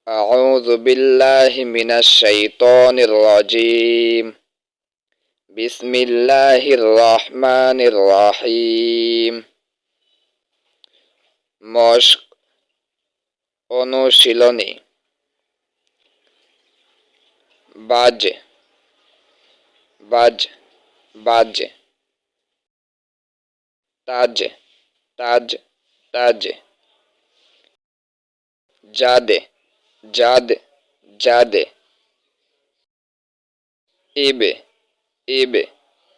أعوذ بالله من الشيطان الرجيم. بسم الله الرحمن الرحيم. মশক অনুশীলনী। বাজ বাজ বাজ, তাজ তাজ তাজ, জাদে জাদ জাদে, ইবে ইবে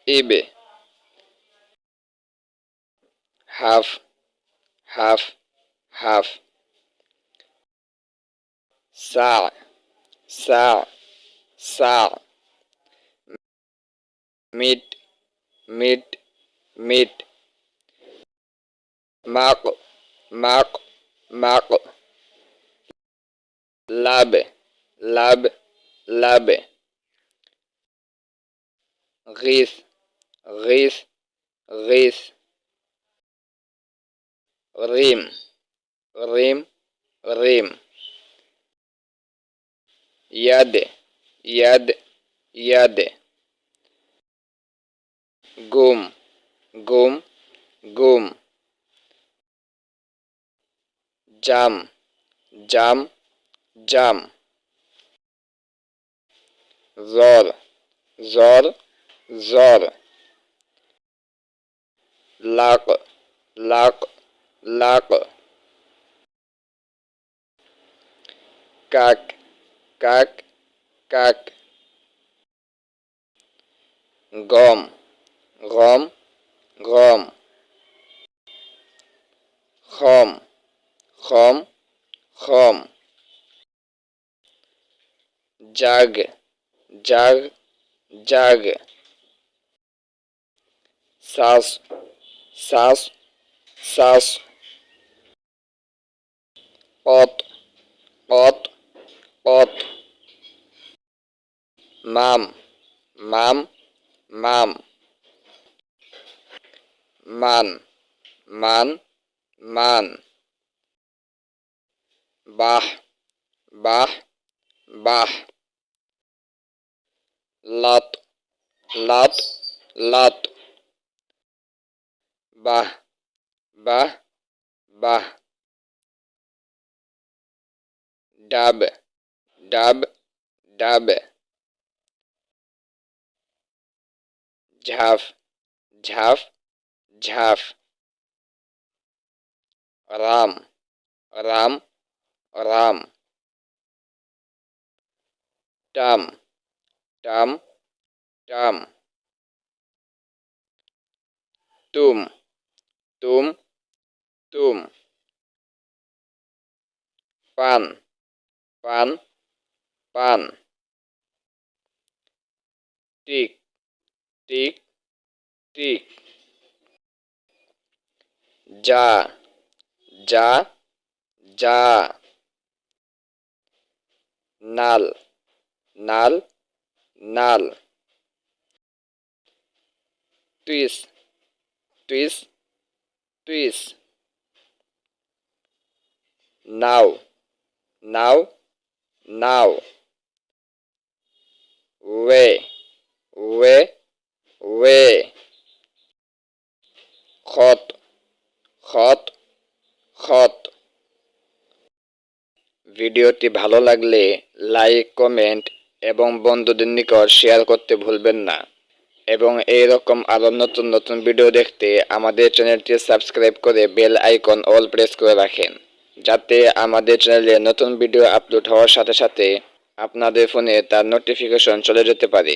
ইবে, হাফ হাফ হাফ, সা সা সা, মিট মিট মিট, মাক মাক মাক, লাব লাব লাব, غيث غيث غيث، ريم ريم ريم، يد يد يد، قوم قوم قوم، جام جام جام، زور زور زور، لاق لاق لاق، কাক কাক কাক، গম গম গম, খম খম খম, জাগ জাগ জাগ, শ্বাস শ্বাস শ্বাস, পথ পথ পথ, মাম মাম মাম, মান মান মান, বাহ বাহ বাহ, লাত লাত লাত, বাহ বাহ বাহ, ডাব ডাব ডাব, ঝাফ ঝাফ ঝাফ, রাম রাম রাম, টাম টাম টাম, তুম তুম তুম, পান পান পান, টিক টিক টিক, যা যা যা, নাল নাল নাল, টুইস টুইস টুইস, নাও নাও নাও, ওয়ে ওয়ে ওয়ে, খত খত খত। ভিডিওটি ভালো লাগলে লাইক কমেন্ট এবং বন্ধুদের নিকট শেয়ার করতে ভুলবেন না, এবং এই রকম আরো নতুন নতুন ভিডিও দেখতে আমাদের চ্যানেলটি সাবস্ক্রাইব করে বেল আইকন অল প্রেস করে রাখেন, যাতে আমাদের চ্যানেলে নতুন ভিডিও আপলোড হওয়ার সাথে সাথে আপনাদের ফোনে তার নোটিফিকেশন চলে যেতে পারে।